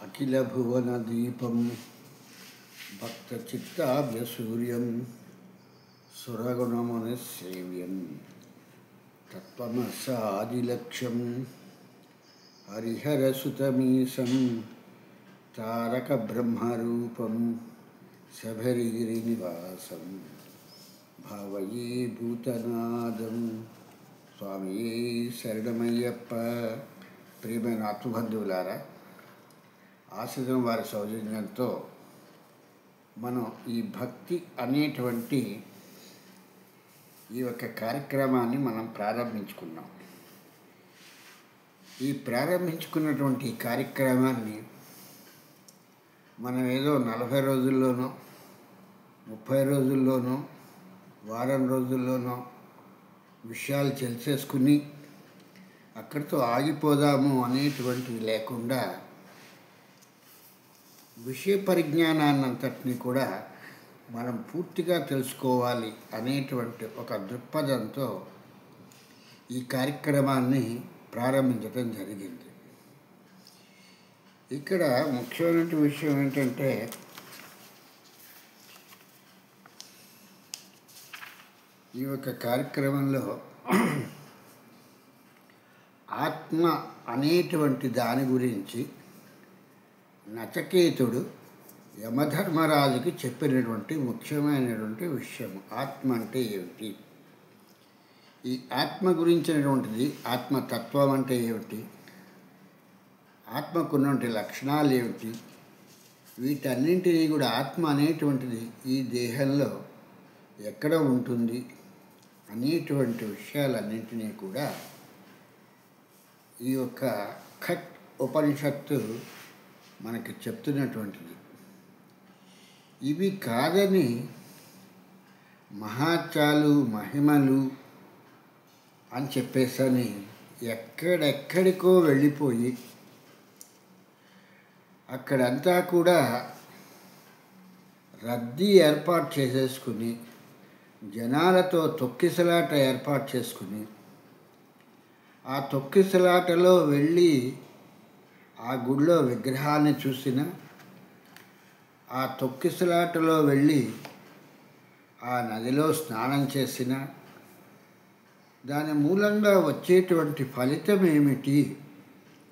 అఖిల భువన దీపం భక్త చిత్తాభ్యసూర్యం సురగుణముని సేవ్యం తత్వమసాదిలక్ష్యం హరిహరసుతమీశం తారక బ్రహ్మరూపం శబరిగిరినివాసం భావయే భూతనాదం. స్వామియే శరణమయ్యప్ప. ప్రియమైన ఆత్మబంధువులారా, ఆశ్రమం వారి సౌజన్యంతో మనం ఈ భక్తి అనేటువంటి ఈ యొక్క కార్యక్రమాన్ని మనం ప్రారంభించుకున్నాం. ఈ ప్రారంభించుకున్నటువంటి కార్యక్రమాన్ని మనం ఏదో 40 రోజుల్లోనో 30 రోజుల్లోనో వారం రోజుల్లోనో విషయాలు తెలిసేసుకుని అక్కడితో ఆగిపోదాము అనేటువంటిది లేకుండా విషయ పరిజ్ఞానాన్నంతటినీ కూడా మనం పూర్తిగా తెలుసుకోవాలి అనేటువంటి ఒక దృక్పథంతో ఈ కార్యక్రమాన్ని ప్రారంభించడం జరిగింది. ఇక్కడ ముఖ్యమైన విషయం ఏంటంటే, ఈ యొక్క కార్యక్రమంలో ఆత్మ అనేటువంటి దాని గురించి నచికేతుడు యమధర్మరాజుకి చెప్పినటువంటి ముఖ్యమైనటువంటి విషయం. ఆత్మ అంటే ఏమిటి, ఈ ఆత్మ గురించినటువంటిది, ఆత్మతత్వం అంటే ఏమిటి, ఆత్మకున్నటువంటి లక్షణాలు ఏమిటి, వీటన్నింటినీ కూడా ఆత్మ అనేటువంటిది ఈ దేహంలో ఎక్కడ ఉంటుంది అనేటువంటి విషయాలన్నింటినీ కూడా ఈ యొక్క ఖట్ ఉపనిషత్తు మనకి చెప్తున్నటువంటిది. ఇవి కాదని మహాత్యాలు మహిమలు అని చెప్పేసని ఎక్కడెక్కడికో వెళ్ళిపోయి అక్కడంతా కూడా రద్దీ ఏర్పాటు చేసేసుకుని జనాలతో తొక్కిసలాట ఏర్పాటు చేసుకుని ఆ తొక్కిసలాటలో వెళ్ళి ఆ గుడిలో విగ్రహాన్ని చూసిన, ఆ తొక్కిసలాటలో వెళ్ళి ఆ నదిలో స్నానం చేసిన, దాని మూలంగా వచ్చేటువంటి ఫలితం ఏమిటి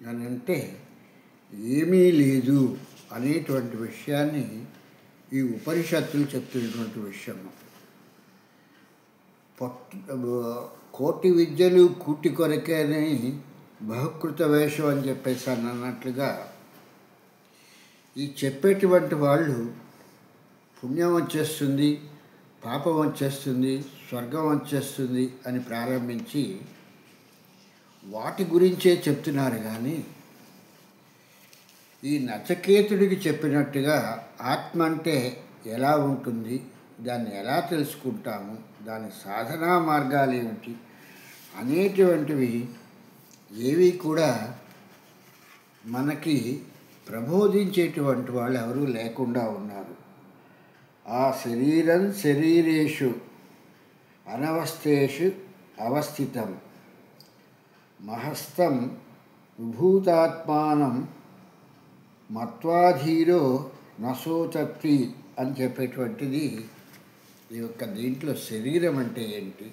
అని అంటే ఏమీ లేదు అనేటువంటి విషయాన్ని ఈ ఉపనిషత్తులు చెప్తున్నటువంటి విషయము. కోటి విద్యలు కూటి కొరకేని బహుకృత వేషం అని చెప్పేసి అన్నట్లుగా ఈ చెప్పేటువంటి వాళ్ళు పుణ్యం వచ్చేస్తుంది, పాపం వచ్చేస్తుంది, స్వర్గం వచ్చేస్తుంది అని ప్రారంభించి వాటి గురించే చెప్తున్నారు. కానీ ఈ నచికేతుడికి చెప్పినట్టుగా ఆత్మ అంటే ఎలా ఉంటుంది, దాన్ని ఎలా తెలుసుకుంటాము, దాని సాధనా మార్గాలు ఏమిటి అనేటువంటివి ఏవి కూడా మనకి ప్రబోధించేటువంటి వాళ్ళు ఎవరూ లేకుండా ఉన్నారు. ఆ శరీరం శరీరేషు అనవస్థేషు అవస్థితం మహస్తం విభూతాత్మానం మత్వాధీరో నశోచత్తి అని చెప్పేటువంటిది ఈ యొక్క దీంట్లో శరీరం అంటే ఏంటి,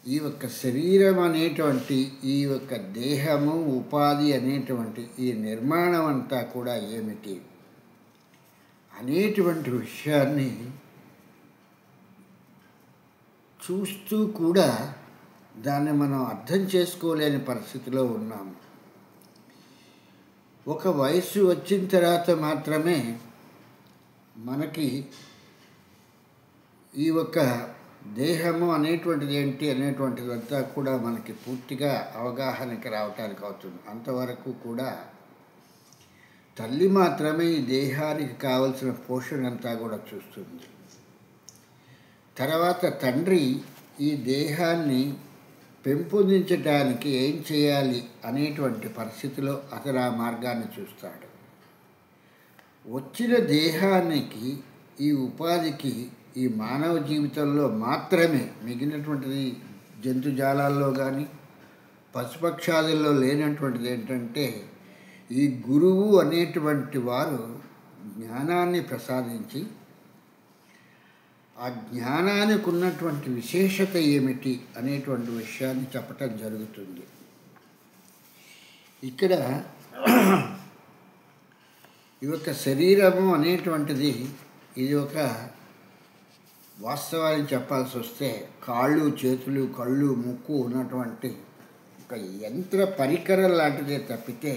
ఈ యొక్క శరీరం అనేటువంటి ఈ యొక్క దేహము ఉపాధి అనేటువంటి ఈ నిర్మాణం అంతా కూడా ఏమిటి అనేటువంటి విషయాన్ని చూస్తూ కూడా దాన్ని మనం అర్థం చేసుకోలేని పరిస్థితిలో ఉన్నాము. ఒక వయస్సు వచ్చిన తర్వాత మాత్రమే మనకి ఈ యొక్క దేహము అనేటువంటిది ఏంటి అనేటువంటిదంతా కూడా మనకి పూర్తిగా అవగాహనకి రావటానికి అవుతుంది. అంతవరకు కూడా తల్లి మాత్రమే ఈ దేహానికి కావలసిన పోషణ అంతా కూడా చూస్తుంది. తర్వాత తండ్రి ఈ దేహాన్ని పెంపొందించడానికి ఏం చేయాలి అనేటువంటి పరిస్థితిలో అతను ఆ మార్గాన్ని చూస్తాడు. వచ్చిన దేహానికి ఈ ఉపాధికి ఈ మానవ జీవితంలో మాత్రమే, మిగిలినటువంటిది జంతుజాలాల్లో కానీ పశుపక్షాదుల్లో లేనటువంటిది ఏంటంటే ఈ గురువు అనేటువంటి వారు జ్ఞానాన్ని ప్రసాదించి ఆ జ్ఞానానికి ఉన్నటువంటి విశేషత ఏమిటి అనేటువంటి విషయాన్ని చెప్పటం జరుగుతుంది. ఇక్కడ ఈ యొక్క శరీరము అనేటువంటిది ఇది ఒక వాస్తవాన్ని చెప్పాల్సి వస్తే కాళ్ళు, చేతులు, కళ్ళు, ముక్కు ఉన్నటువంటి ఒక యంత్ర పరికరం లాంటిదే తప్పితే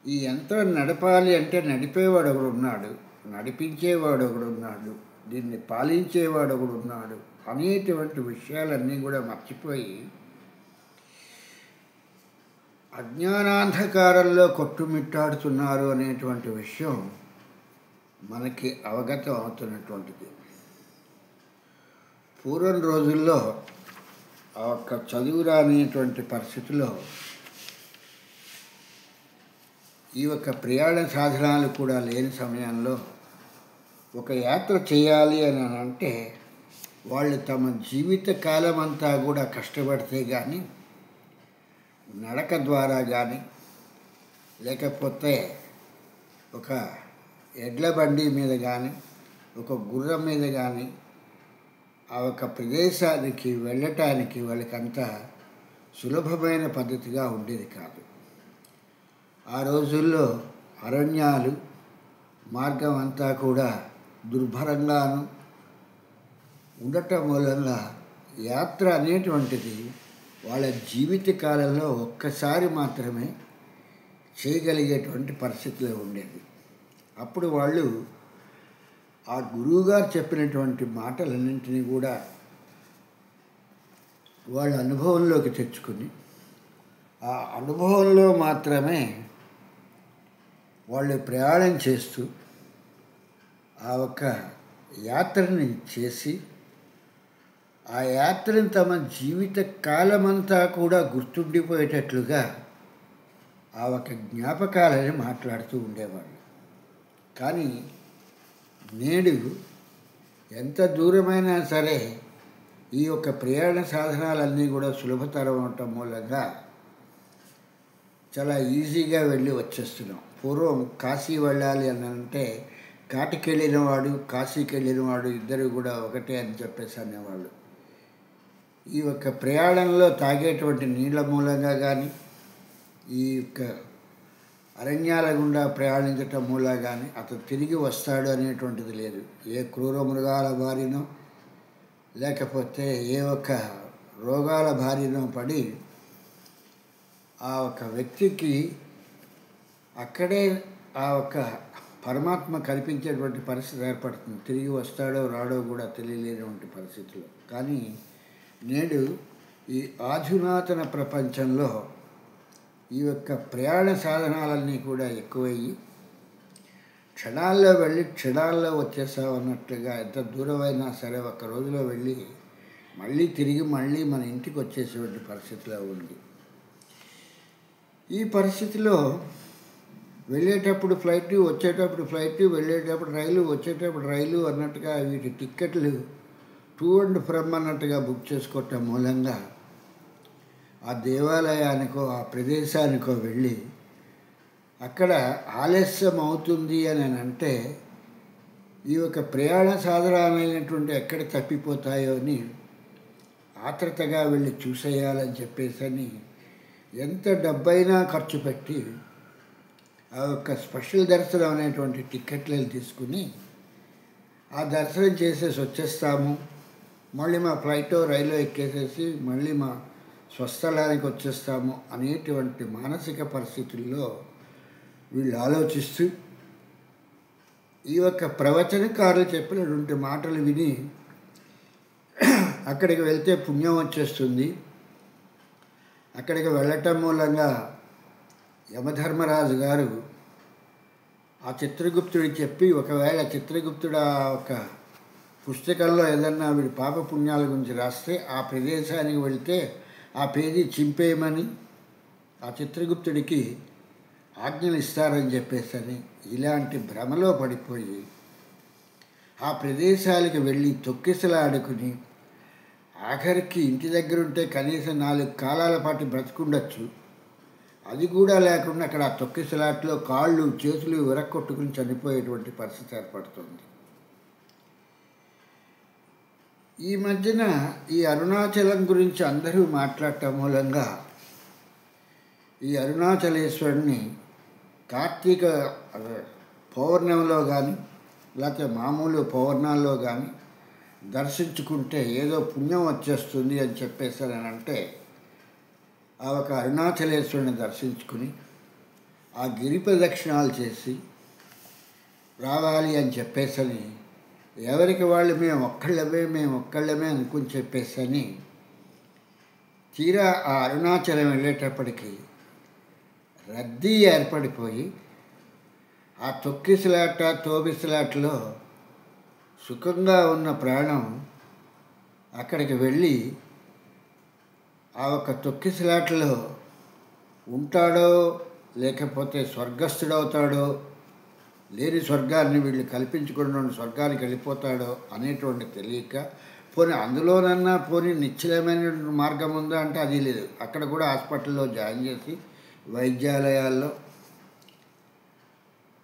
ఈ యంత్రం నడపాలి అంటే నడిపేవాడు ఒకడు ఉన్నాడు, నడిపించేవాడు ఒకడు ఉన్నాడు, దీన్ని పాలించేవాడు ఒకడు ఉన్నాడు అనేటువంటి విషయాలన్నీ కూడా మర్చిపోయి అజ్ఞానాంధకారంలో కొట్టుమిట్టాడుతున్నారు అనేటువంటి విషయం మనకి అవగతం అవుతున్నటువంటిది. పూర్వం రోజుల్లో ఆ ఒక్క చదువురా అనేటువంటి పరిస్థితిలో ఈ యొక్క ప్రయాణ సాధనాలు కూడా లేని సమయంలో ఒక యాత్ర చేయాలి అని అంటే వాళ్ళు తమ జీవిత కాలం అంతా కూడా కష్టపడితే కానీ నడక ద్వారా కానీ లేకపోతే ఒక ఎడ్ల బండి మీద కానీ ఒక గుర్రం మీద కానీ ఆ ఒక ప్రదేశానికి వెళ్ళటానికి వాళ్ళకంతా సులభమైన పద్ధతిగా ఉండేది కాదు. ఆ రోజుల్లో అరణ్యాలు మార్గం అంతా కూడా దుర్భరంగాను ఉండటం మూలంగా యాత్ర అనేటువంటిది వాళ్ళ జీవిత కాలంలో ఒక్కసారి మాత్రమే చేయగలిగేటువంటి పరిస్థితిలో ఉండేది. అప్పుడు వాళ్ళు ఆ గురువుగారు చెప్పినటువంటి మాటలన్నింటినీ కూడా వాళ్ళ అనుభవంలోకి తెచ్చుకుని ఆ అనుభవంలో మాత్రమే వాళ్ళు ప్రయాణం చేస్తూ ఆ ఒక యాత్రని చేసి ఆ యాత్రను తమ జీవిత కాలమంతా కూడా గుర్తుండిపోయేటట్లుగా ఆ ఒక జ్ఞాపకాలని మాట్లాడుతూ ఉండేవాళ్ళు. కానీ నేడు ఎంత దూరమైనా సరే ఈ యొక్క ప్రయాణ సాధనాలన్నీ కూడా సులభతరం అవటం మూలంగా చాలా ఈజీగా వెళ్ళి వచ్చేస్తున్నాం. పూర్వం కాశీ వెళ్ళాలి అని అంటే కాటికి వెళ్ళినవాడు, కాశీకి వెళ్ళినవాడు ఇద్దరు కూడా ఒకటే అని చెప్పేసి అనేవాళ్ళు. ఈ యొక్క ప్రయాణంలో తాగేటువంటి నీళ్ళ మూలంగా కానీ ఈ యొక్క అరణ్యాల గుండా ప్రయాణించటం మూలంగా కానీ అతను తిరిగి వస్తాడు అనేటువంటిది లేదు. ఏ క్రూర మృగాల బారినో లేకపోతే ఏ ఒక్క రోగాల బారినో పడి ఆ ఒక వ్యక్తికి అక్కడే ఆ ఒక పరమాత్మ కల్పించేటువంటి పరిస్థితి ఏర్పడుతుంది. తిరిగి వస్తాడో రాడో కూడా తెలియలేనటువంటి పరిస్థితులు. కానీ నేడు ఈ ఆధునాతన ప్రపంచంలో ఈ యొక్క ప్రయాణ సాధనాలన్నీ కూడా ఎక్కువయ్యి క్షణాల్లో వెళ్ళి క్షణాల్లో వచ్చేసావు అన్నట్లుగా ఎంత దూరమైనా సరే ఒక్క రోజులో వెళ్ళి మళ్ళీ తిరిగి మళ్ళీ మన ఇంటికి వచ్చేసేటువంటి పరిస్థితిలో ఉంది. ఈ పరిస్థితిలో వెళ్ళేటప్పుడు ఫ్లైట్, వచ్చేటప్పుడు ఫ్లైట్, వెళ్ళేటప్పుడు రైలు, వచ్చేటప్పుడు రైలు అన్నట్టుగా వీటి టిక్కెట్లు టు అండ్ ఫ్రమ్ అన్నట్టుగా బుక్ చేసుకోవటం మూలంగా ఆ దేవాలయానికో ఆ ప్రదేశానికో వెళ్ళి అక్కడ ఆలస్యం అవుతుంది అని అంటే ఈ యొక్క ప్రయాణ సాధనాలైనటువంటి ఎక్కడ తప్పిపోతాయో అని ఆత్రతగా వెళ్ళి చూసేయాలని చెప్పేసి ఎంత డబ్బైనా ఖర్చు పెట్టి ఆ యొక్క స్పెషల్ దర్శనం అనేటువంటి టిక్కెట్లను తీసుకుని ఆ దర్శనం చేసేసి వచ్చేస్తాము, మళ్ళీ మా ఫ్లైటో రైలు ఎక్కేసేసి మళ్ళీ మా స్వస్థలానికి వచ్చేస్తాము అనేటువంటి మానసిక పరిస్థితుల్లో వీళ్ళు ఆలోచిస్తూ ఈ యొక్క ప్రవచనకారులు చెప్పినటువంటి మాటలు విని అక్కడికి వెళ్తే పుణ్యం వచ్చేస్తుంది, అక్కడికి వెళ్ళటం మూలంగా యమధర్మరాజు గారు ఆ చిత్రగుప్తుడికి చెప్పి ఒకవేళ చిత్రగుప్తుడు ఆ ఒక పుస్తకంలో ఏదన్నా వీడి పాపపుణ్యాల గురించి రాస్తే ఆ ప్రదేశానికి వెళితే ఆ పేజీ చింపేయమని ఆ చిత్రగుప్తుడికి ఆజ్ఞలు ఇస్తారని చెప్పేసని ఇలాంటి భ్రమలో పడిపోయి ఆ ప్రదేశాలకు వెళ్ళి తొక్కిసలాడుకుని ఆఖరికి ఇంటి దగ్గర ఉంటే కనీసం 4 కాలాల పాటు బ్రతుకుండొచ్చు. అది కూడా లేకుండా అక్కడ ఆ తొక్కిసలాట్లో కాళ్ళు చేతులు విరక్కొట్టుకుని చనిపోయేటువంటి పరిస్థితి ఏర్పడుతుంది. ఈ మధ్యన ఈ అరుణాచలం గురించి అందరూ మాట్లాడటం మూలంగా ఈ అరుణాచలేశ్వరుని కార్తీక పౌర్ణమిలో కానీ లేకపోతే మామూలు పౌర్ణాల్లో కానీ దర్శించుకుంటే ఏదో పుణ్యం వచ్చేస్తుంది అని చెప్పేసానంటే ఆ ఒక అరుణాచలేశ్వరుని దర్శించుకుని ఆ గిరి ప్రదక్షిణాలు చేసి రావాలి అని చెప్పేసని ఎవరికి వాళ్ళు మేము ఒక్కళ్ళమే అనుకుని చెప్పేసని తీరా ఆ అరుణాచలం వెళ్ళేటప్పటికి రద్దీ ఏర్పడిపోయి ఆ తొక్కిసలాట తోబిసలాటలో సుఖంగా ఉన్న ప్రాణం అక్కడికి వెళ్ళి ఆ ఒక తొక్కిసలాటలో ఉంటాడో లేకపోతే స్వర్గస్థుడవుతాడో లేని స్వర్గాన్ని వీళ్ళు కల్పించుకున్న స్వర్గానికి వెళ్ళిపోతాడో అనేటువంటి తెలియక పోనీ అందులోనన్నా పోనీ నిశ్చలమైన మార్గం ఉందా అంటే అది లేదు. అక్కడ కూడా హాస్పిటల్లో జాయిన్ చేసి వైద్యాలయాల్లో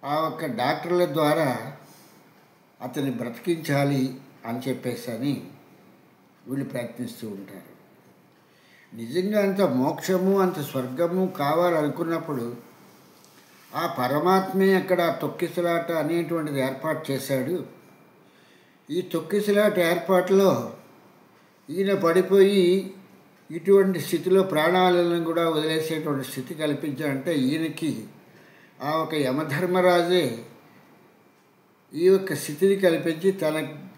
ఆ ఒక్క డాక్టర్ల ద్వారా అతన్ని బ్రతికించాలి అని చెప్పేసి వీళ్ళు ప్రయత్నిస్తూ ఉంటారు. నిజంగా అంత మోక్షము అంత స్వర్గము కావాలనుకున్నప్పుడు ఆ పరమాత్మే అక్కడ తొక్కిసలాట అనేటువంటిది ఏర్పాటు చేశాడు. ఈ తొక్కిసలాట ఏర్పాటులో ఈయన పడిపోయి ఇటువంటి స్థితిలో ప్రాణాలను కూడా వదిలేసేటువంటి స్థితి కల్పించాడంటే ఈయనకి ఆ ఒక యమధర్మరాజే ఈ యొక్క స్థితిని కల్పించి తన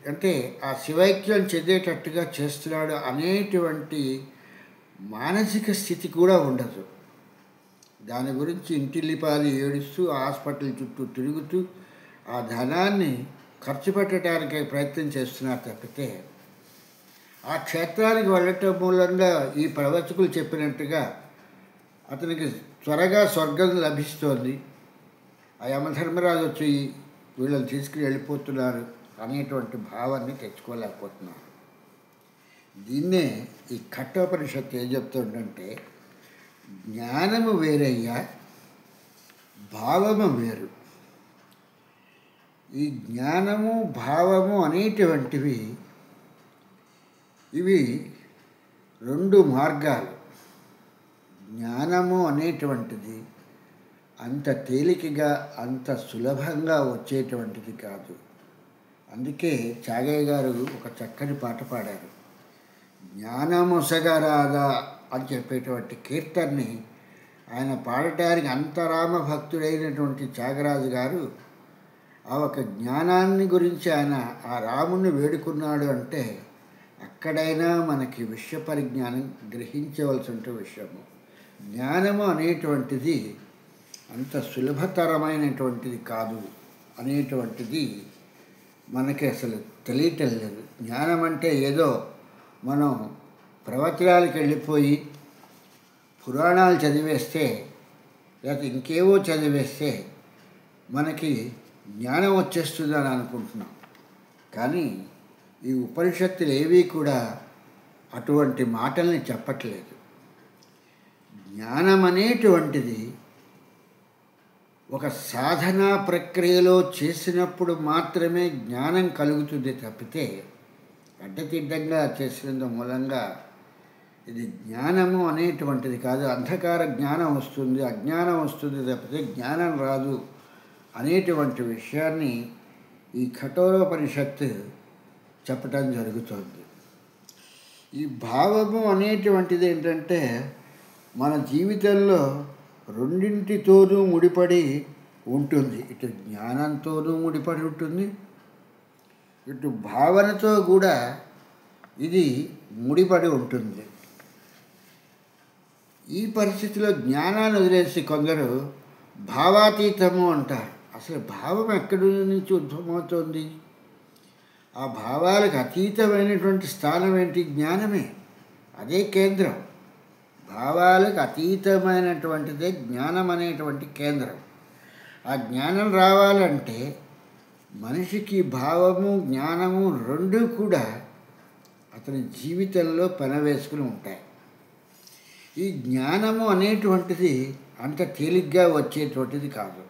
అంటే ఆ శివైక్యం చెందేటట్టుగా చేస్తున్నాడు అనేటువంటి మానసిక స్థితి కూడా ఉండదు. దాని గురించి ఇంటిల్లిపాది ఏడుస్తూ హాస్పిటల్ చుట్టూ తిరుగుతూ ఆ ధనాన్ని ఖర్చు పెట్టడానికి ప్రయత్నం చేస్తున్నారు తప్పితే ఆ క్షేత్రానికి వెళ్ళటం మూలంగా ఈ ప్రవచకులు చెప్పినట్టుగా అతనికి త్వరగా స్వర్గం లభిస్తోంది, ఆ యమధర్మరాజు వచ్చి వీళ్ళని తీసుకుని వెళ్ళిపోతున్నారు అనేటువంటి భావాన్ని తెచ్చుకోలేకపోతున్నారు. దీన్నే ఈ కఠోపనిషత్తు ఏం చెప్తుందంటే జ్ఞానము వేరయ్యా, భావము వేరు. ఈ జ్ఞానము భావము అనేటువంటివి ఇవి రెండు మార్గాలు. జ్ఞానము అనేటువంటిది అంత తేలికగా అంత సులభంగా వచ్చేటువంటిది కాదు. అందుకే త్యాగయ్య గారు ఒక చక్కని పాట పాడారు, జ్ఞానమొసగరాదా అని చెప్పేటువంటి కీర్తనని ఆయన పాడటానికి అంతరామ భక్తుడైనటువంటి త్యాగరాజు గారు ఆ ఒక జ్ఞానాన్ని గురించి ఆయన ఆ రాముణ్ణి వేడుకున్నాడు అంటే అక్కడైనా మనకి విషయ పరిజ్ఞానం గ్రహించవలసిన విషయము. జ్ఞానము అనేటువంటిది అంత సులభతరమైనటువంటిది కాదు అనేటువంటిది మనకి అసలు తెలియటం లేదు. జ్ఞానం అంటే ఏదో మనం ప్రవచనాలకు వెళ్ళిపోయి పురాణాలు చదివేస్తే లేకపోతే ఇంకేవో చదివేస్తే మనకి జ్ఞానం వచ్చేస్తుందని అనుకుంటున్నాం. కానీ ఈ ఉపనిషత్తులు ఏవీ కూడా అటువంటి మాటల్ని చెప్పట్లేదు. జ్ఞానం అనేటువంటిది ఒక సాధనా ప్రక్రియలో చేసినప్పుడు మాత్రమే జ్ఞానం కలుగుతుంది తప్పితే అడ్డదిడ్డంగా చేసినందు మూలంగా ఇది జ్ఞానము అనేటువంటిది కాదు. అంధకార జ్ఞానం వస్తుంది, అజ్ఞానం వస్తుంది తప్పితే జ్ఞానం రాదు అనేటువంటి విషయాన్ని ఈ కఠోరోపనిషత్తు చెప్పటం జరుగుతుంది. ఈ భావము అనేటువంటిది ఏంటంటే మన జీవితంలో రెండింటితోనూ ముడిపడి ఉంటుంది. ఇటు జ్ఞానంతోనూ ముడిపడి ఉంటుంది, ఇటు భావనతో కూడా ఇది ముడిపడి ఉంటుంది. ఈ పరిస్థితిలో జ్ఞానాన్ని వదిలేసి కొందరు భావాతీతము అంటారు. అసలు భావం ఎక్కడి నుంచి ఉద్భవమవుతుంది? ఆ భావాలకు అతీతమైనటువంటి స్థానం ఏంటి? జ్ఞానమే, అదే కేంద్రం. భావాలకు అతీతమైనటువంటిదే జ్ఞానం అనేటువంటి కేంద్రం. ఆ జ్ఞానం రావాలంటే మనిషికి భావము జ్ఞానము రెండూ కూడా అతని జీవితంలో పెనవేసుకుని ఉంటాయి. ఈ జ్ఞానము అనేటువంటిది అంత తేలిగ్గా వచ్చేటువంటిది కాదు.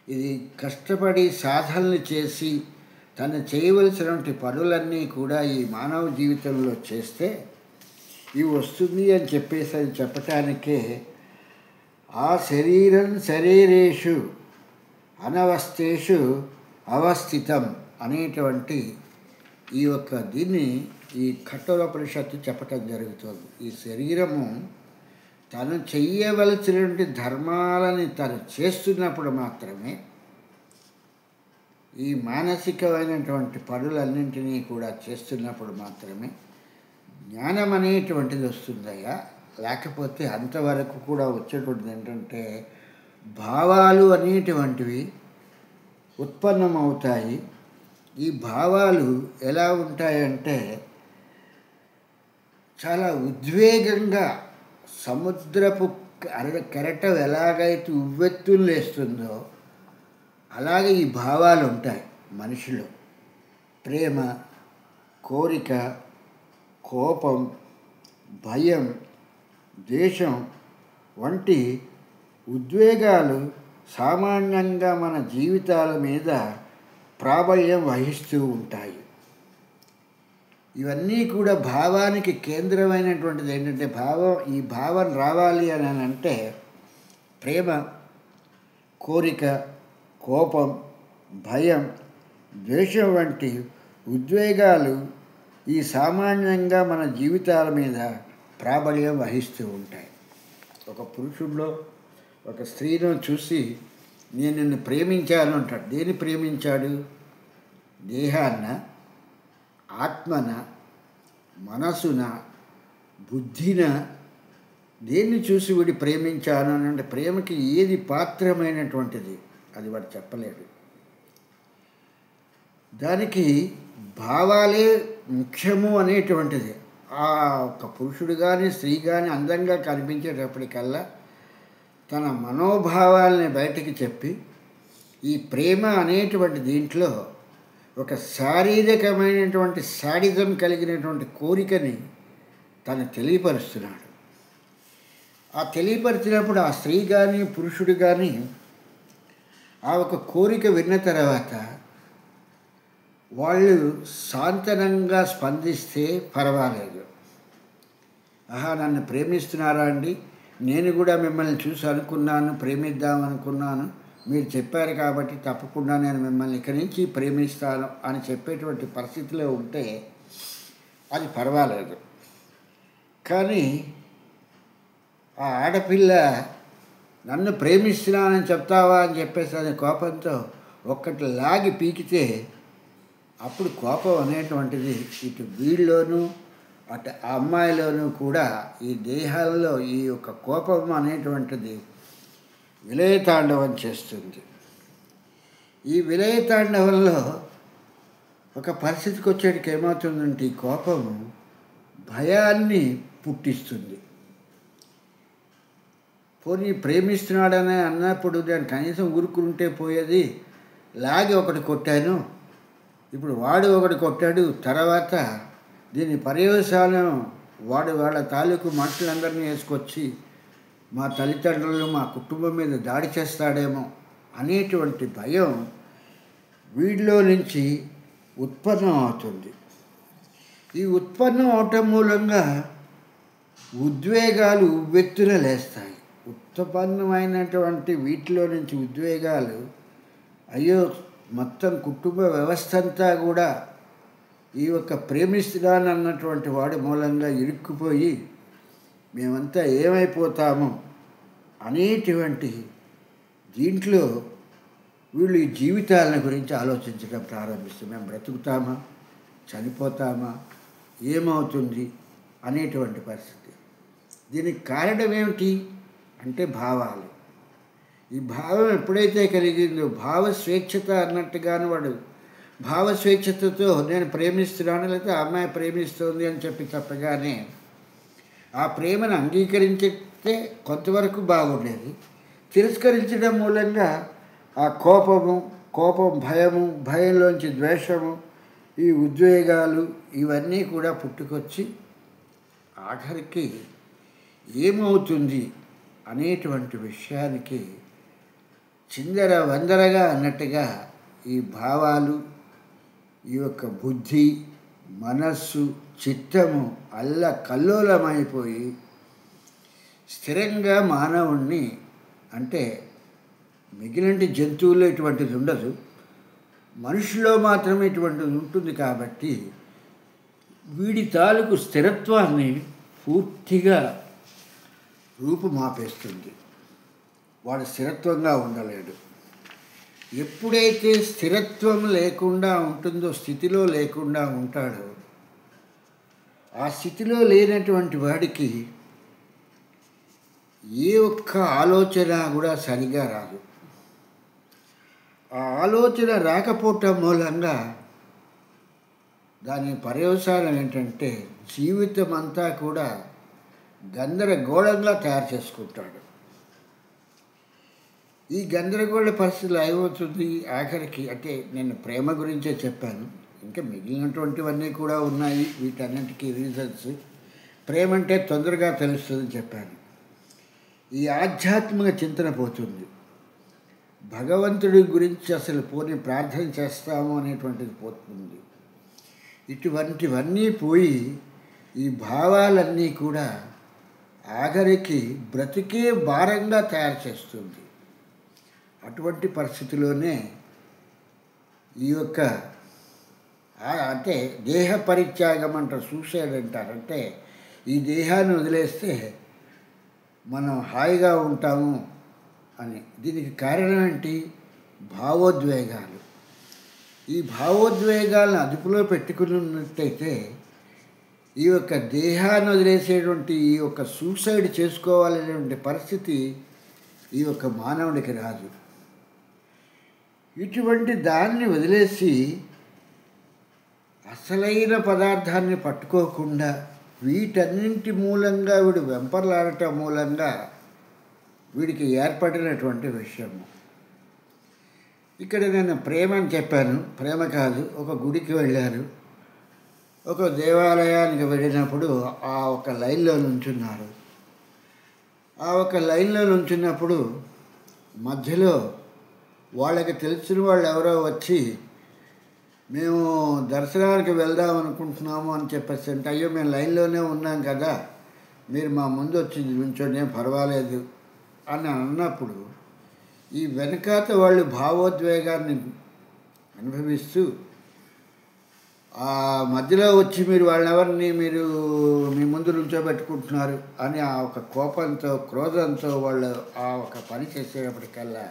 ఇది కష్టపడి సాధనలు చేసి తను చేయవలసినటువంటి పనులన్నీ కూడా ఈ మానవ జీవితంలో చేస్తే ఇవి వస్తుంది అని చెప్పేసి అది చెప్పటానికే ఆ శరీరం శరీరేషు అనవస్థేషు అవస్థితం అనేటువంటి ఈ యొక్క దీన్ని ఈ కఠోపనిషత్తు చెప్పటం జరుగుతుంది. ఈ శరీరము తను చెయ్యవలసినటువంటి ధర్మాలని తను చేస్తున్నప్పుడు మాత్రమే, ఈ మానసికమైనటువంటి పనులన్నింటినీ కూడా చేస్తున్నప్పుడు మాత్రమే జ్ఞానం అనేటువంటిది వస్తుందయ్యా. లేకపోతే అంతవరకు కూడా వచ్చేటువంటిది ఏంటంటే భావాలు అనేటువంటివి ఉత్పన్నమవుతాయి. ఈ భావాలు ఎలా ఉంటాయంటే చాలా ఉద్వేగంగా సముద్రపు కెరటం ఎలాగైతే ఉవ్వెత్తులు లేస్తుందో అలాగే ఈ భావాలు ఉంటాయి మనిషిలో. ప్రేమ, కోరిక, కోపం, భయం, ద్వేషం వంటి ఉద్వేగాలు సామాన్యంగా మన జీవితాల మీద ప్రాబల్యం వహిస్తూ ఉంటాయి. ఇవన్నీ కూడా భావానికి కేంద్రమైనటువంటిది ఏంటంటే ఈ భావం రావాలి అని అంటే ప్రేమ, కోరిక, కోపం, భయం, ద్వేషం వంటి ఉద్వేగాలు ఈ సామాన్యంగా మన జీవితాల మీద ప్రాబల్యం వహిస్తూ ఉంటాయి. ఒక పురుషుడిలో ఒక స్త్రీను చూసి నేను నిన్ను ప్రేమించాను అంటాడు. దేన్ని ప్రేమించాడు? దేహాన్న, ఆత్మన, మనసున, బుద్ధిన, దేన్ని చూసి వీడు ప్రేమించాను అని అంటే ప్రేమకి ఏది పాత్రమైనటువంటిది అది వాడు చెప్పలేడు. దానికి భావాలే ముఖ్యము అనేటువంటిది. ఆ ఒక పురుషుడు కానీ స్త్రీ కానీ అందంగా కనిపించేటప్పటికల్లా తన మనోభావాలని బయటికి చెప్పి ఈ ప్రేమ అనేటువంటి దీంట్లో ఒక శారీరకమైనటువంటి శాడిజం కలిగినటువంటి కోరికని తను తెలియపరుస్తున్నాడు. ఆ తెలియపరిచినప్పుడు ఆ స్త్రీ కానీ పురుషుడు కానీ ఆ ఒక కోరిక విన్న తర్వాత వాళ్ళు సాంతనంగా స్పందిస్తే పర్వాలేదు. నన్ను ప్రేమిస్తున్నారా అండి, నేను కూడా మిమ్మల్ని చూసి అనుకున్నాను, ప్రేమిద్దామనుకున్నాను, మీరు చెప్పారు కాబట్టి తప్పకుండా నేను మిమ్మల్ని ఇక్కడి నుంచి ప్రేమిస్తాను అని చెప్పేటువంటి పరిస్థితిలో ఉంటే అది పర్వాలేదు. కానీ ఆ ఆడపిల్ల నన్ను ప్రేమిస్తున్నానని చెప్తావా అని చెప్పేసి అది కోపంతో ఒక్కటి లాగి పీకితే అప్పుడు కోపం అనేటువంటిది ఇటు వీళ్ళలోనూ అటు ఆ అమ్మాయిలోనూ కూడా ఈ దేహాల్లో ఈ యొక్క కోపం అనేటువంటిది విలయతాండవం చేస్తుంది. ఈ విలయతాండవంలో ఒక పరిస్థితికి వచ్చేటికి ఏమవుతుందంటే ఈ కోపము భయాన్ని పుట్టిస్తుంది. పోనీ ప్రేమిస్తున్నాడని అన్నప్పుడు దాన్ని కనీసం ఊరుకుంటే పోయేది, లాగి ఒకటి కొట్టాను, ఇప్పుడు వాడు ఒకటి కొట్టాడు, తర్వాత దీని పర్యవసానం వాళ్ళ తాలూకు మనుషులందరినీ వేసుకొచ్చి మా తల్లిదండ్రులు మా కుటుంబం మీద దాడి చేస్తాడేమో అనేటువంటి భయం వీడిలో నుంచి ఉత్పన్నం అవుతుంది. ఈ ఉత్పన్నం అవటం మూలంగా ఉద్వేగాలు ఉవ్వెత్తున లేస్తాయి. ఉత్పన్నమైనటువంటి వీటిలో నుంచి ఉద్వేగాలు అయ్యో మొత్తం కుటుంబ వ్యవస్థ అంతా కూడా ఈ యొక్క ప్రేమిస్తున్నాను అన్నటువంటి వాడి మూలంగా ఇరుక్కుపోయి మేమంతా ఏమైపోతాము అనేటువంటి దీంట్లో వీళ్ళు ఈ జీవితాలను గురించి ఆలోచించడం ప్రారంభిస్తారు. మేము బ్రతుకుతామా, చనిపోతామా, ఏమవుతుంది అనేటువంటి పరిస్థితి. దీనికి కారణం ఏమిటి అంటే భావాలు. ఈ భావం ఎప్పుడైతే కలిగిందో భావస్వేచ్ఛత అన్నట్టుగాను వాడు భావస్వేచ్ఛతతో నేను ప్రేమిస్తున్నాను లేకపోతే ఆ అమ్మాయి ప్రేమిస్తుంది అని చెప్పి చెప్పగానే ఆ ప్రేమను అంగీకరించితే కొంతవరకు బాగుండేది. తిరస్కరించడం మూలంగా ఆ కోపం, భయంలోంచి ద్వేషము, ఈ ఉద్వేగాలు ఇవన్నీ కూడా పుట్టుకొచ్చి ఆఖరికి ఏమవుతుంది అనేటువంటి విషయానికి చిందర వందరగా అన్నట్టుగా ఈ భావాలు, ఈ యొక్క బుద్ధి, మనస్సు, చిత్తము అల్లకల్లోలమైపోయి స్థిరంగా మానవుణ్ణి, అంటే మిగిలిన జంతువుల్లో ఇటువంటిది ఉండదు, మనుషులో మాత్రమే ఇటువంటిది ఉంటుంది కాబట్టి వీడి తాలూకు స్థిరత్వాన్ని పూర్తిగా రూపుమాపేస్తుంది. వాడు స్థిరత్వంగా ఉండలేడు. ఎప్పుడైతే స్థిరత్వం లేకుండా ఉంటుందో, స్థితిలో లేకుండా ఉంటాడో, ఆ స్థితిలో లేనటువంటి వాడికి ఏ ఒక్క ఆలోచన కూడా సరిగా రాదు. ఆ ఆలోచన రాకపోవటం మూలంగా దాని పర్యవసానం ఏంటంటే జీవితం అంతా కూడా గందరగోళంగా తయారు చేసుకుంటాడు. ఈ గందరగోళ పరిస్థితులు ఏమవుతుంది ఆఖరికి, అంటే నేను ప్రేమ గురించే చెప్పాను, ఇంకా మిగిలినటువంటివన్నీ కూడా ఉన్నాయి, వీటన్నిటికీ రీజన్స్. ప్రేమ అంటే తొందరగా తెలుస్తుందని చెప్పాను. ఈ ఆధ్యాత్మిక చింతన పోతుంది, భగవంతుడి గురించి అసలు పోని ప్రార్థన చేస్తాము అనేటువంటిది పోతుంది. ఇటువంటివన్నీ పోయి ఈ భావాలన్నీ కూడా ఆఖరికి బ్రతికే భారంగా తయారు చేస్తుంది. అటువంటి పరిస్థితిలోనే ఈ యొక్క అంటే దేహ పరిత్యాగం అంటారు, సూసైడ్ అంటారు. అంటే ఈ దేహాన్ని వదిలేస్తే మనం హాయిగా ఉంటాము అని. దీనికి కారణం ఏంటి? భావోద్వేగాలు. ఈ భావోద్వేగాలను అదుపులో పెట్టుకున్నట్టయితే ఈ యొక్క దేహాన్ని వదిలేసేటువంటి ఈ యొక్క సూసైడ్ చేసుకోవాలనేటువంటి పరిస్థితి ఈ యొక్క మానవుడికి రాదు. ఇటువంటి దాన్ని వదిలేసి అసలైన పదార్థాన్ని పట్టుకోకుండా వీటన్నింటి మూలంగా వీడు వెంపర్లాడటం మూలంగా వీడికి ఏర్పడినటువంటి విషయము. ఇక్కడ నేను ప్రేమ అని చెప్పాను, ప్రేమ కాదు. ఒక గుడికి వెళ్ళారు, ఒక దేవాలయానికి వెళ్ళినప్పుడు ఆ ఒక లైన్లో నుంచున్నారు. ఆ ఒక లైన్లో నుంచున్నప్పుడు మధ్యలో వాళ్ళకి తెలిసిన వాళ్ళు ఎవరో వచ్చి మేము దర్శనానికి వెళ్దాం అనుకుంటున్నాము అని చెప్పేసి అంటే, అయ్యో మేము లైన్లోనే ఉన్నాం కదా, మీరు మా ముందు వచ్చి నుంచోండి, ఏం పర్వాలేదు అని అన్నప్పుడు ఈ వెనకాత వాళ్ళు భావోద్వేగాన్ని అనుభవిస్తూ ఆ మధ్యలో వచ్చి మీరు వాళ్ళెవరిని మీరు మీ ముందు నుంచోబెట్టుకుంటున్నారు అని ఆ ఒక కోపంతో, క్రోధంతో వాళ్ళు ఆ ఒక పని చేసేటప్పటికల్లా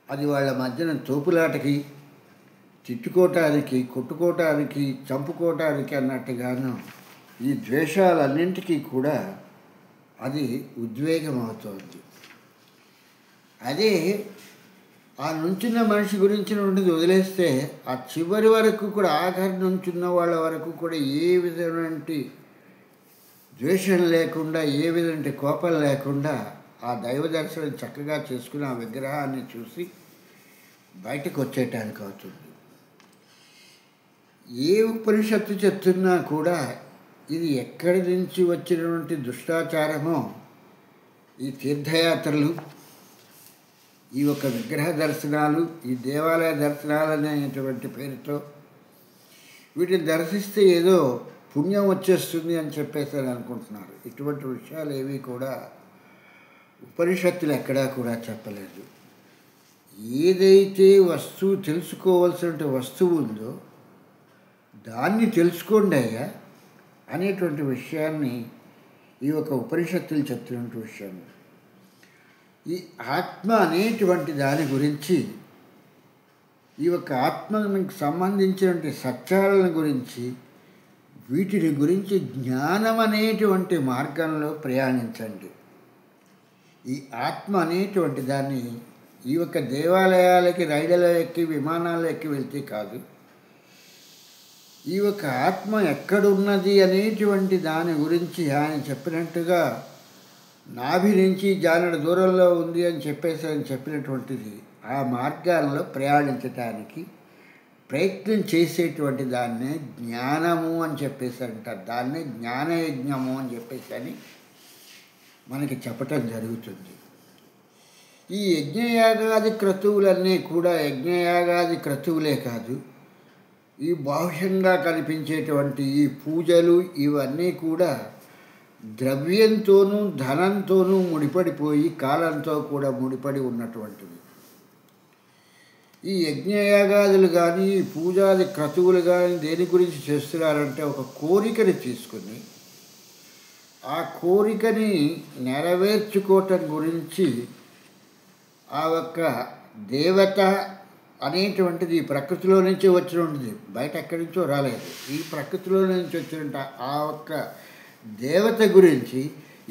అది వాళ్ళ మధ్యన తోపులాటకి, తిట్టుకోవటానికి, కొట్టుకోవటానికి, చంపుకోవటానికి అన్నట్టుగాను ఈ ద్వేషాలన్నింటికీ కూడా అది ఉద్వేగం అవుతుంది. అదే ఆ నుంచున్న మనిషి గురించి నుండి వదిలేస్తే ఆ చివరి వరకు కూడా, ఆఖరి నుంచున్న వాళ్ళ వరకు కూడా ఏ విధమైన ద్వేషం లేకుండా, ఏ విధమైన కోపం లేకుండా ఆ దైవ దర్శనం చక్కగా చేసుకుని ఆ విగ్రహాన్ని చూసి బయటకు వచ్చేయటానికి అవుతుంది. ఏ ఉపనిషత్తు చెప్తున్నా కూడా ఇది ఎక్కడి నుంచి వచ్చినటువంటి దుష్టాచారమో, ఈ తీర్థయాత్రలు, ఈ యొక్క విగ్రహ దర్శనాలు, ఈ దేవాలయ దర్శనాలు అనేటువంటి పేరుతో వీటిని దర్శిస్తే ఏదో పుణ్యం వచ్చేస్తుంది అని చెప్పేసి అనుకుంటున్నారు. ఇటువంటి విషయాలు ఏవి కూడా ఉపనిషత్తులు ఎక్కడా కూడా చెప్పలేదు. ఏదైతే వస్తువు తెలుసుకోవాల్సిన వస్తువు ఉందో దాన్ని తెలుసుకోండి అయ్యా అనేటువంటి విషయాన్ని ఈ యొక్క ఉపనిషత్తులు చెప్తున్నటువంటి విషయం. ఈ ఆత్మ అనేటువంటి దాని గురించి, ఈ యొక్క ఆత్మకు సంబంధించినటువంటి సత్యాలను గురించి, వీటిని గురించి జ్ఞానం అనేటువంటి మార్గంలో ప్రయాణించండి. ఈ ఆత్మ అనేటువంటి దాన్ని ఈ యొక్క దేవాలయాలకి రైళ్లలో ఎక్కి, విమానాల్లో ఎక్కి వెళ్తే కాదు, ఈ యొక్క ఆత్మ ఎక్కడున్నది అనేటువంటి దాని గురించి ఆయన చెప్పినట్టుగా నాభి నుంచి జానెడు దూరంలో ఉంది అని చెప్పేసి ఆయన చెప్పినటువంటిది ఆ మార్గాల్లో ప్రయాణించటానికి ప్రయత్నం చేసేటువంటి దాన్నే జ్ఞానము అని చెప్పేసి అంటారు. దాన్నే జ్ఞానయజ్ఞము అని చెప్పేసి అని మనకి చెప్పటం జరుగుతుంది. ఈ యజ్ఞయాగాది క్రతువులన్నీ కూడా యజ్ఞయాగాది క్రతువులే కాదు, ఈ బాహ్యంగా కనిపించేటువంటి ఈ పూజలు ఇవన్నీ కూడా ద్రవ్యంతోనూ ధనంతోనూ ముడిపడిపోయి కాలంతో కూడా ముడిపడి ఉన్నటువంటివి. ఈ యజ్ఞయాగాదులు కానీ ఈ పూజాది క్రతువులు కానీ దేని గురించి చేస్తున్నారంటే ఒక కోరికని తీసుకుని ఆ కోరికని నెరవేర్చుకోవటం గురించి ఆ ఒక్క దేవత అనేటువంటిది ఈ ప్రకృతిలో నుంచి వచ్చినటువంటిది, బయట ఎక్కడి నుంచో రాలేదు, ఈ ప్రకృతిలో నుంచి వచ్చిన ఆ ఒక్క దేవత గురించి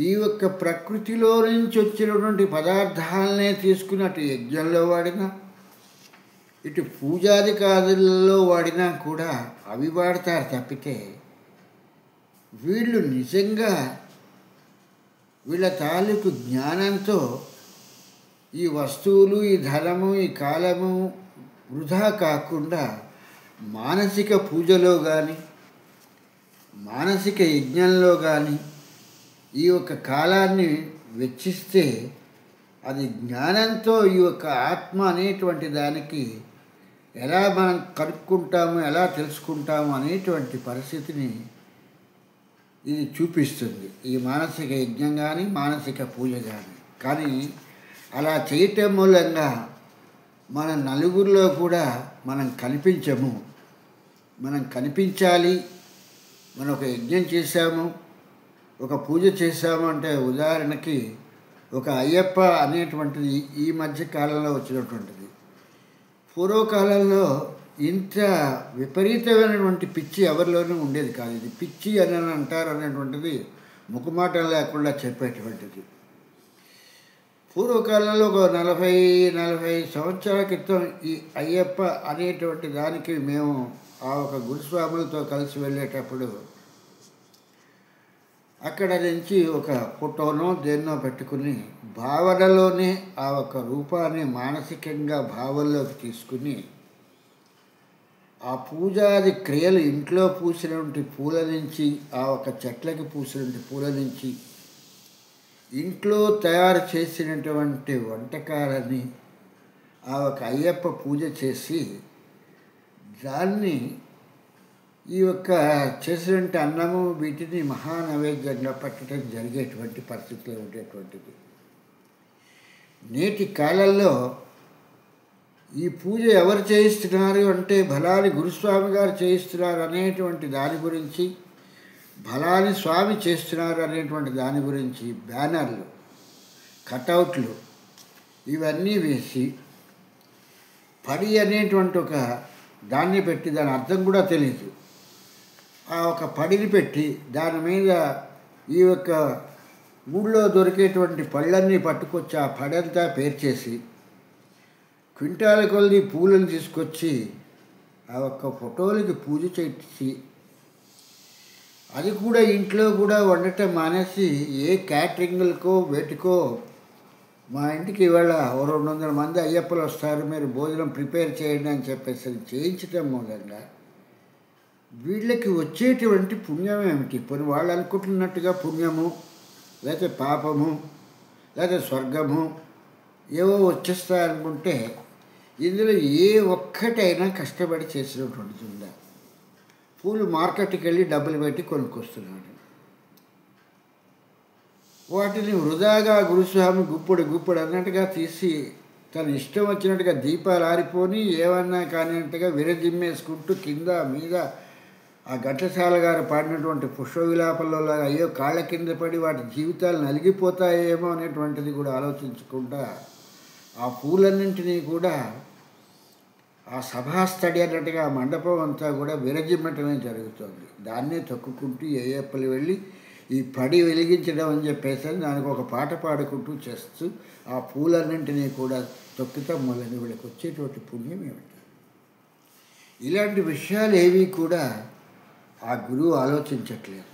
ఈ ఒక్క ప్రకృతిలో నుంచి వచ్చినటువంటి పదార్థాలనే తీసుకుని అటు యజ్ఞంలో వాడినా ఇటు పూజాధికారులలో వాడినా కూడా అవి వాడతారు తప్పితే వీళ్ళు నిజంగా వీళ్ళ తాలూకు జ్ఞానంతో ఈ వస్తువులు ఈ ధనము ఈ కాలము వృధా కాకుండా మానసిక పూజలో కానీ మానసిక యజ్ఞంలో కానీ ఈ యొక్క కాలాన్ని వెచ్చిస్తే అది జ్ఞానంతో ఈ యొక్క ఆత్మ అనేటువంటి దానికి ఎలా మనం కనుక్కుంటాము, ఎలా తెలుసుకుంటాము అనేటువంటి పరిస్థితిని ఇది చూపిస్తుంది, ఈ మానసిక యజ్ఞం కానీ మానసిక పూజ కానీ. కానీ అలా చేయటం మూలంగా మన నలుగురిలో కూడా మనం కనిపించము. మనం కనిపించాలి. మనం ఒక యజ్ఞం చేశాము, ఒక పూజ చేశాము అంటే ఉదాహరణకి ఒక అయ్యప్ప అనేటువంటిది ఈ మధ్య కాలంలో వచ్చినటువంటిది. పూర్వకాలంలో ఇంత విపరీతమైనటువంటి పిచ్చి ఎవరిలోనూ ఉండేది కాదు. ఇది పిచ్చి అని అంటారు అనేటువంటిది ముఖమాటం లేకుండా చెప్పేటువంటిది. పూర్వకాలంలో ఒక 40 సంవత్సరాల క్రితం ఈ అయ్యప్ప అనేటువంటి దానికి మేము ఆ ఒక గురుస్వాములతో కలిసి వెళ్ళేటప్పుడు అక్కడ నుంచి ఒక ఫోటోనో దేన్నో పెట్టుకుని భావనలోనే ఆ ఒక రూపాన్ని మానసికంగా భావనలోకి తీసుకుని ఆ పూజాది క్రియలు ఇంట్లో పూసినటువంటి పూల నుంచి ఆ ఒక చెట్లకి పూసినటువంటి పూల నుంచి ఇంట్లో తయారు చేసినటువంటి వంటకాలని ఆ ఒక అయ్యప్ప పూజ చేసి దాన్ని ఈ యొక్క చేసినటువంటి అన్నము వీటిని మహానైవేద్యంగా పెట్టడం జరిగేటువంటి పరిస్థితిలో ఉండేటువంటిది. నేటి కాలంలో ఈ పూజ ఎవరు చేయిస్తున్నారు అంటే ఫలాని గురుస్వామి గారు చేయిస్తున్నారు అనేటువంటి దాని గురించి, ఫలాని స్వామి చేస్తున్నారు అనేటువంటి దాని గురించి బ్యానర్లు, కటౌట్లు ఇవన్నీ వేసి పడి అనేటువంటి ఒక దాన్ని పెట్టి దాని అర్థం కూడా తెలియదు, ఆ ఒక పడిని పెట్టి దాని మీద ఈ యొక్క ఊళ్ళో దొరికేటువంటి పళ్ళన్నీ పట్టుకొచ్చి ఆ పడంతా పేర్చేసి క్వింటాల కొలది పూలను తీసుకొచ్చి ఆ ఒక్క ఫోటోలకి పూజ చేసి అది కూడా ఇంట్లో కూడా వండటం మానేసి ఏ క్యాటరింగ్లకో వేటికో మా ఇంటికి ఇవాళ 200 మంది అయ్యప్పలు వస్తారు, మీరు భోజనం ప్రిపేర్ చేయండి అని చెప్పేసి చేయించటం మూలంగా వీళ్ళకి వచ్చేటువంటి పుణ్యం ఏమిటి? పోనీ వాళ్ళు అనుకుంటున్నట్టుగా పుణ్యము లేకపోతే పాపము లేకపోతే స్వర్గము ఏవో వచ్చేస్తాయనుకుంటే ఇందులో ఏ ఒక్కటైనా కష్టపడి చేసినటువంటిది ఉందా? పూలు మార్కెట్కి వెళ్ళి డబ్బులు పెట్టి కొనుక్కొస్తున్నాడు, వాటిని వృధాగా గురుస్వామి గుప్పుడు అన్నట్టుగా తీసి తన ఇష్టం వచ్చినట్టుగా దీపాలు ఆరిపోని ఏమన్నా కానిట్టుగా విరజిమ్మేసుకుంటూ కింద మీద ఆ ఘంటసాల గారు పాడినటువంటి పుష్ప విలాపంలో లాగా అయ్యో కాళ్ళ కింద పడి వాటి జీవితాలు నలిగిపోతాయేమో అనేటువంటిది కూడా ఆలోచించకుండా ఆ పూలన్నింటినీ కూడా ఆ సభాస్థడి అన్నట్టుగా ఆ మండపం అంతా కూడా విరజిమ్మటమే జరుగుతుంది. దాన్నే తొక్కుకుంటూ అయ్యప్పలు వెళ్ళి ఈ పడి వెలిగించడం అని చెప్పేసి దానికి ఒక పాట పాడుకుంటూ చేస్తూ ఆ పూలన్నింటినీ కూడా తొక్కుతాం వల్లని వీళ్ళకి వచ్చేటువంటి పుణ్యం ఏమిటి? ఇలాంటి విషయాలు ఏవి కూడా ఆ గురువు ఆలోచించట్లేదు.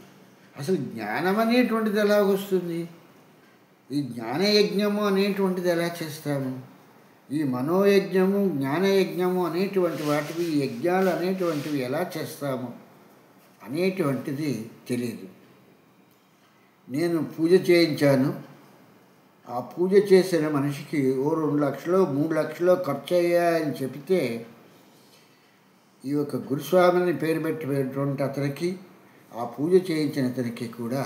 అసలు జ్ఞానం అనేటువంటిది ఎలా వస్తుంది? ఈ జ్ఞానయజ్ఞము అనేటువంటిది ఎలా చేస్తాము? ఈ మనోయజ్ఞము జ్ఞానయజ్ఞము అనేటువంటి వాటివి యజ్ఞాలు అనేటువంటివి ఎలా చేస్తాము అనేటువంటిది తెలియదు. నేను పూజ చేయించాను, ఆ పూజ చేసిన మనిషికి ఓ 2 లక్షలు 3 లక్షలు ఖర్చు అయ్యాయని చెబితే ఈ యొక్క గురుస్వామిని పేరు పెట్టినటువంటి అతనికి ఆ పూజ చేయించిన అతనికి కూడా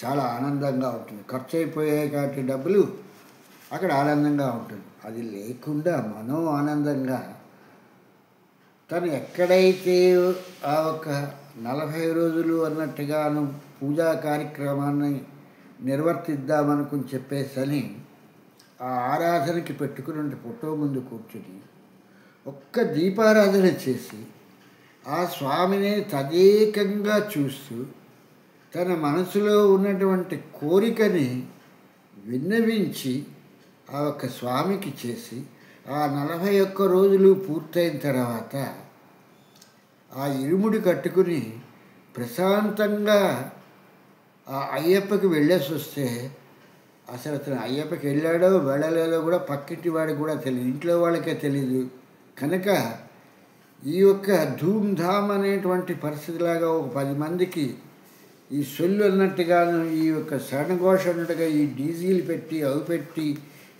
చాలా ఆనందంగా ఉంటుంది. ఖర్చు అయిపోయాయి కాబట్టి డబ్బులు అక్కడ ఆనందంగా ఉంటుంది. అది లేకుండా మనో ఆనందంగా తను ఎక్కడైతే ఆ ఒక 40 రోజులు అన్నట్టుగాను పూజా కార్యక్రమాన్ని నిర్వర్తిద్దామనుకుని చెప్పేసని ఆ ఆరాధనకి పెట్టుకున్న ఫోటో ముందు కూర్చుని ఒక్క దీపారాధన చేసి ఆ స్వామిని తదేకంగా చూస్తూ తన మనసులో ఉన్నటువంటి కోరికని విన్నవించి ఆ ఒక్క స్వామికి చేసి ఆ 41 రోజులు పూర్తయిన తర్వాత ఆ ఇరుముడి కట్టుకుని ప్రశాంతంగా ఆ అయ్యప్పకి వెళ్ళేసి వస్తే అసలు అతను అయ్యప్పకి వెళ్ళాడో వెళ్ళలేదో కూడా పక్కింటి వాడికి కూడా తెలియదు, ఇంట్లో వాళ్ళకే తెలీదు. కనుక ఈ యొక్క ధూమ్ధామ్ అనేటువంటి పరిస్థితిలాగా ఒక 10 మందికి ఈ సొల్లు అన్నట్టుగాను ఈ యొక్క శరణఘోష అన్నట్టుగా ఈ డీజీలు పెట్టి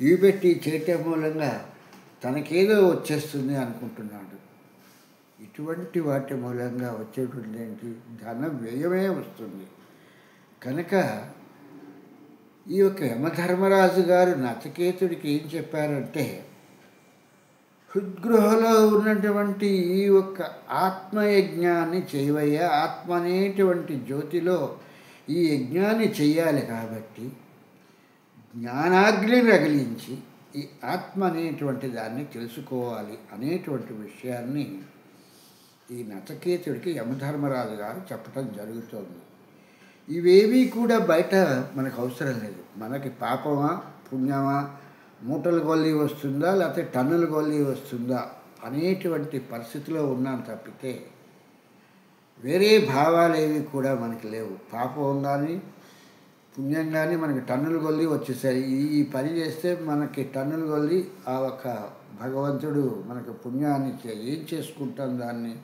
ఇవి పెట్టి చేయటం మూలంగా తనకేదో వచ్చేస్తుంది అనుకుంటున్నాడు. ఇటువంటి వాటి మూలంగా వచ్చేటువంటి ఏంటి ధన వ్యయమే వస్తుంది. కనుక ఈ యొక్క యమధర్మరాజు గారు నచికేతుడికి ఏం చెప్పారంటే, హృద్గృహలో ఉన్నటువంటి ఈ యొక్క ఆత్మయజ్ఞాన్ని చేయవయ్యా, ఆత్మ అనేటువంటి జ్యోతిలో ఈ యజ్ఞాన్ని చెయ్యాలి కాబట్టి జ్ఞానాగ్ని రగిలించి ఈ ఆత్మ అనేటువంటి దాన్ని తెలుసుకోవాలి అనేటువంటి విషయాన్ని ఈ నచికేతుడికి యమధర్మరాజు గారు చెప్పడం జరుగుతోంది. ఇవేవీ కూడా బయట మనకు అవసరం లేదు. మనకి పాపమా పుణ్యమా, మూటలు కొల్లి వస్తుందా లేకపోతే టన్నులు కొల్లి వస్తుందా అనేటువంటి పరిస్థితిలో ఉన్నాం తప్పితే వేరే భావాలు ఏవి కూడా మనకి లేవు. పాపం కానీ పుణ్యం కానీ మనకి టన్నులు కొల్లి వచ్చేసాయి. ఈ పని చేస్తే మనకి టన్నులు కొల్లి ఆ ఒక భగవంతుడు మనకి పుణ్యాన్ని ఏం చేసుకుంటాం, దాన్ని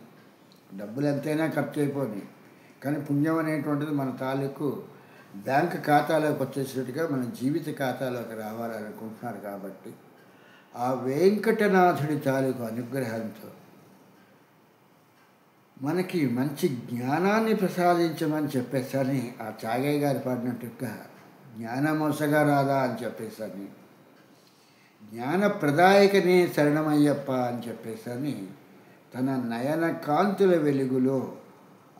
డబ్బులు ఎంతైనా ఖర్చు అయిపోయి, కానీ పుణ్యం అనేటువంటిది మన తాలూకు బ్యాంక్ ఖాతాలోకి వచ్చేసినట్టుగా మన జీవిత ఖాతాలోకి రావాలనుకుంటున్నారు. కాబట్టి ఆ వెంకటనాథుడి తాలూకు అనుగ్రహంతో మనకి మంచి జ్ఞానాన్ని ప్రసాదించమని చెప్పేసని ఆ చాగయ్య గారు పాడినట్టుగా జ్ఞానమోసగా రాదా అని చెప్పేసని, జ్ఞానప్రదాయకనే శరణమయ్యప్ప అని చెప్పేసని తన నయన కాంతుల వెలుగులో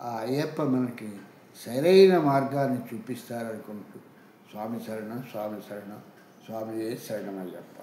ఆ అయ్యప్ప మనకి సరైన మార్గాన్ని చూపిస్తారనుకుంటూ స్వామి శరణం, స్వామి శరణం, స్వామియే శరణమయ్యప్ప.